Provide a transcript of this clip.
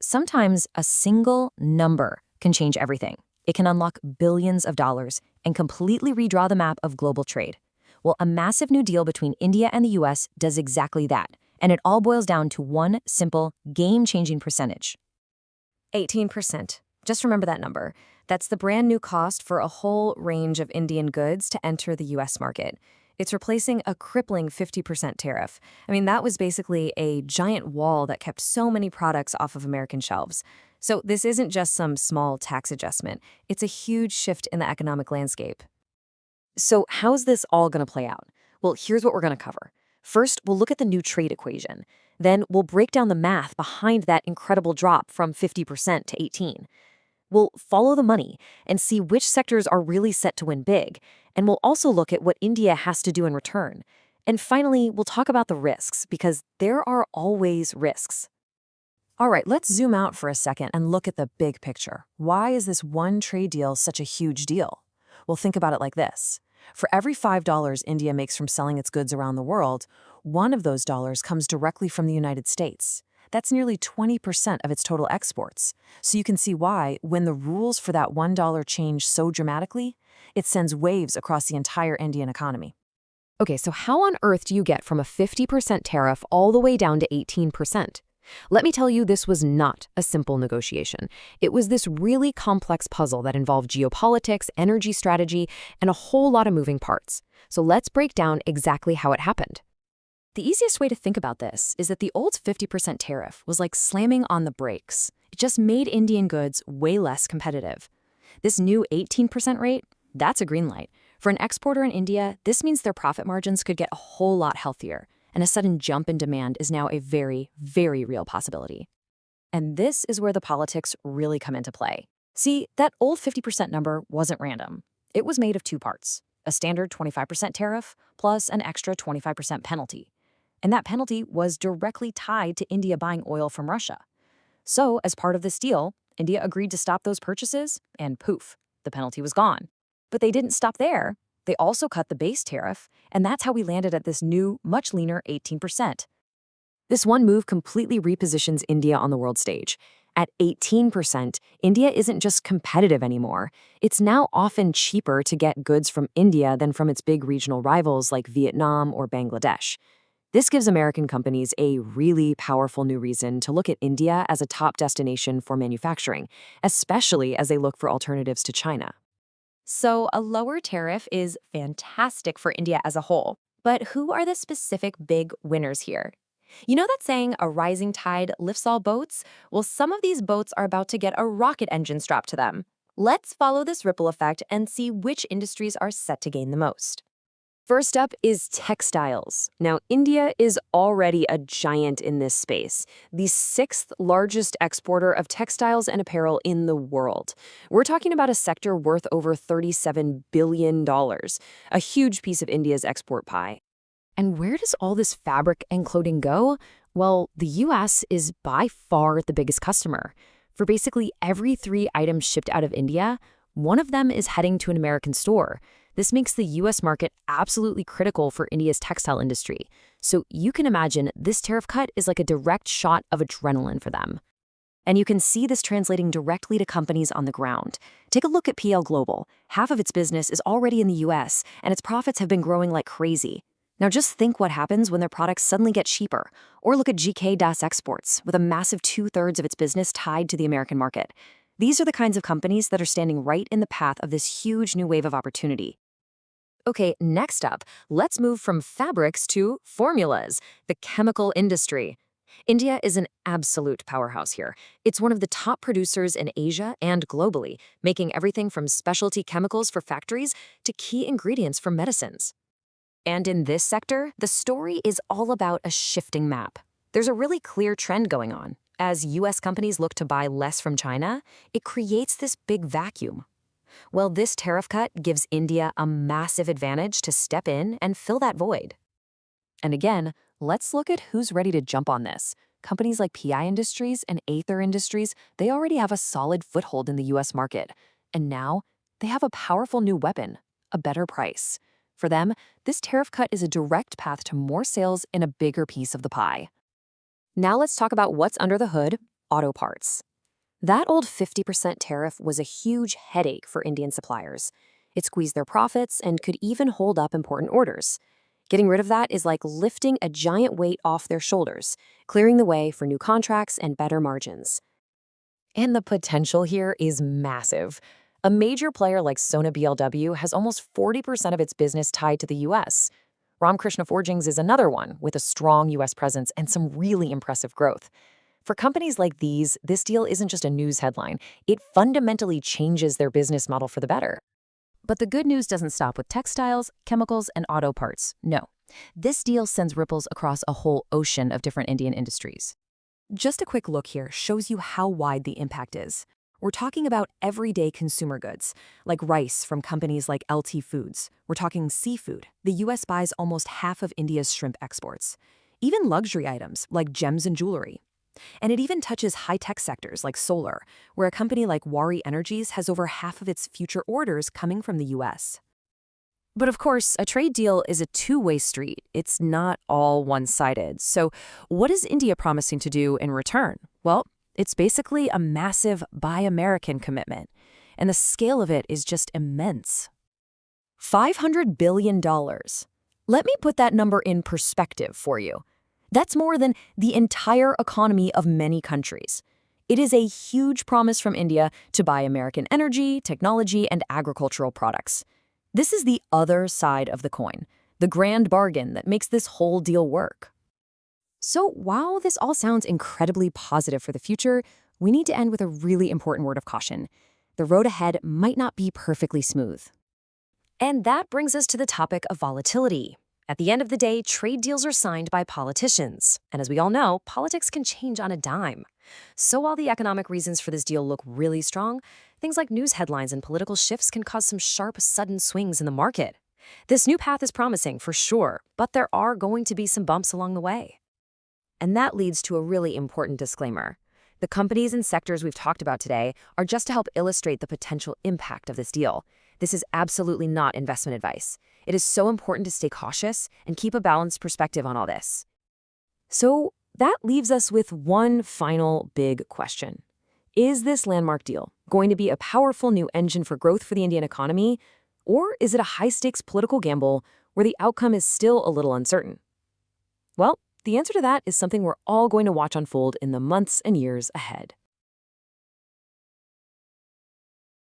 Sometimes a single number can change everything. It can unlock billions of dollars and completely redraw the map of global trade. Well, a massive new deal between India and the US does exactly that, and it all boils down to one simple, game-changing percentage. 18%. Just remember that number. That's the brand new cost for a whole range of Indian goods to enter the US market. It's replacing a crippling 50% tariff. That was basically a giant wall that kept so many products off of American shelves. So this isn't just some small tax adjustment. It's a huge shift in the economic landscape. So how's this all going to play out? Well, here's what we're going to cover. First, we'll look at the new trade equation. Then we'll break down the math behind that incredible drop from 50% to 18. We'll follow the money and see which sectors are really set to win big. And we'll also look at what India has to do in return. And finally, we'll talk about the risks, because there are always risks. All right, let's zoom out for a second and look at the big picture. Why is this one trade deal such a huge deal? Well, think about it like this. For every $5 India makes from selling its goods around the world, one of those dollars comes directly from the United States. That's nearly 20% of its total exports. So you can see why, when the rules for that $1 change so dramatically, it sends waves across the entire Indian economy. Okay, so how on earth do you get from a 50% tariff all the way down to 18%? Let me tell you, this was not a simple negotiation. It was this really complex puzzle that involved geopolitics, energy strategy, and a whole lot of moving parts. So let's break down exactly how it happened. The easiest way to think about this is that the old 50% tariff was like slamming on the brakes. It just made Indian goods way less competitive. This new 18% rate, that's a green light. For an exporter in India, this means their profit margins could get a whole lot healthier, and a sudden jump in demand is now a very, very real possibility. And this is where the politics really come into play. See, that old 50% number wasn't random. It was made of two parts: a standard 25% tariff plus an extra 25% penalty. And that penalty was directly tied to India buying oil from Russia. So, as part of this deal, India agreed to stop those purchases, and poof, the penalty was gone. But they didn't stop there. They also cut the base tariff, and that's how we landed at this new, much leaner 18%. This one move completely repositions India on the world stage. At 18%, India isn't just competitive anymore. It's now often cheaper to get goods from India than from its big regional rivals like Vietnam or Bangladesh. This gives American companies a really powerful new reason to look at India as a top destination for manufacturing, especially as they look for alternatives to China. So a lower tariff is fantastic for India as a whole. But who are the specific big winners here? You know that saying, a rising tide lifts all boats? Well, some of these boats are about to get a rocket engine strapped to them. Let's follow this ripple effect and see which industries are set to gain the most. First up is textiles. Now, India is already a giant in this space, the sixth largest exporter of textiles and apparel in the world. We're talking about a sector worth over $37 billion, a huge piece of India's export pie. And where does all this fabric and clothing go? Well, the US is by far the biggest customer. For basically every 3 items shipped out of India, one of them is heading to an American store. This makes the US market absolutely critical for India's textile industry. So you can imagine this tariff cut is like a direct shot of adrenaline for them. And you can see this translating directly to companies on the ground. Take a look at PL Global. Half of its business is already in the US, and its profits have been growing like crazy. Now just think what happens when their products suddenly get cheaper. Or look at GK Das Exports, with a massive 2/3 of its business tied to the American market. These are the kinds of companies that are standing right in the path of this huge new wave of opportunity. Okay, next up, let's move from fabrics to formulas, the chemical industry. India is an absolute powerhouse here. It's one of the top producers in Asia and globally, making everything from specialty chemicals for factories to key ingredients for medicines. And in this sector, the story is all about a shifting map. There's a really clear trend going on. As US companies look to buy less from China, it creates this big vacuum. Well, this tariff cut gives India a massive advantage to step in and fill that void. And again, let's look at who's ready to jump on this. Companies like PI Industries and Aether Industries, they already have a solid foothold in the US market. And now, they have a powerful new weapon, a better price. For them, this tariff cut is a direct path to more sales in a bigger piece of the pie. Now let's talk about what's under the hood, auto parts. That old 50% tariff was a huge headache for Indian suppliers. It squeezed their profits and could even hold up important orders. Getting rid of that is like lifting a giant weight off their shoulders, clearing the way for new contracts and better margins. And the potential here is massive. A major player like Sona BLW has almost 40% of its business tied to the U.S. Ramkrishna Forgings is another one with a strong U.S. presence and some really impressive growth. For companies like these, this deal isn't just a news headline. It fundamentally changes their business model for the better. But the good news doesn't stop with textiles, chemicals, and auto parts. No. This deal sends ripples across a whole ocean of different Indian industries. Just a quick look here shows you how wide the impact is. We're talking about everyday consumer goods, like rice from companies like LT Foods. We're talking seafood. The U.S. buys almost half of India's shrimp exports. Even luxury items, like gems and jewelry. And it even touches high-tech sectors like solar, where a company like Wari Energies has over half of its future orders coming from the U.S. But of course, a trade deal is a two-way street. It's not all one-sided. So what is India promising to do in return? Well, it's basically a massive Buy American commitment. And the scale of it is just immense. $500 billion. Let me put that number in perspective for you. That's more than the entire economy of many countries. It is a huge promise from India to buy American energy, technology, and agricultural products. This is the other side of the coin, the grand bargain that makes this whole deal work. So while this all sounds incredibly positive for the future, we need to end with a really important word of caution. The road ahead might not be perfectly smooth. And that brings us to the topic of volatility. At the end of the day, trade deals are signed by politicians. And as we all know, politics can change on a dime. So while the economic reasons for this deal look really strong, things like news headlines and political shifts can cause some sharp, sudden swings in the market. This new path is promising, for sure, but there are going to be some bumps along the way. And that leads to a really important disclaimer. The companies and sectors we've talked about today are just to help illustrate the potential impact of this deal. This is absolutely not investment advice. It is so important to stay cautious and keep a balanced perspective on all this. So that leaves us with one final big question. Is this landmark deal going to be a powerful new engine for growth for the Indian economy, or is it a high-stakes political gamble where the outcome is still a little uncertain? Well, the answer to that is something we're all going to watch unfold in the months and years ahead.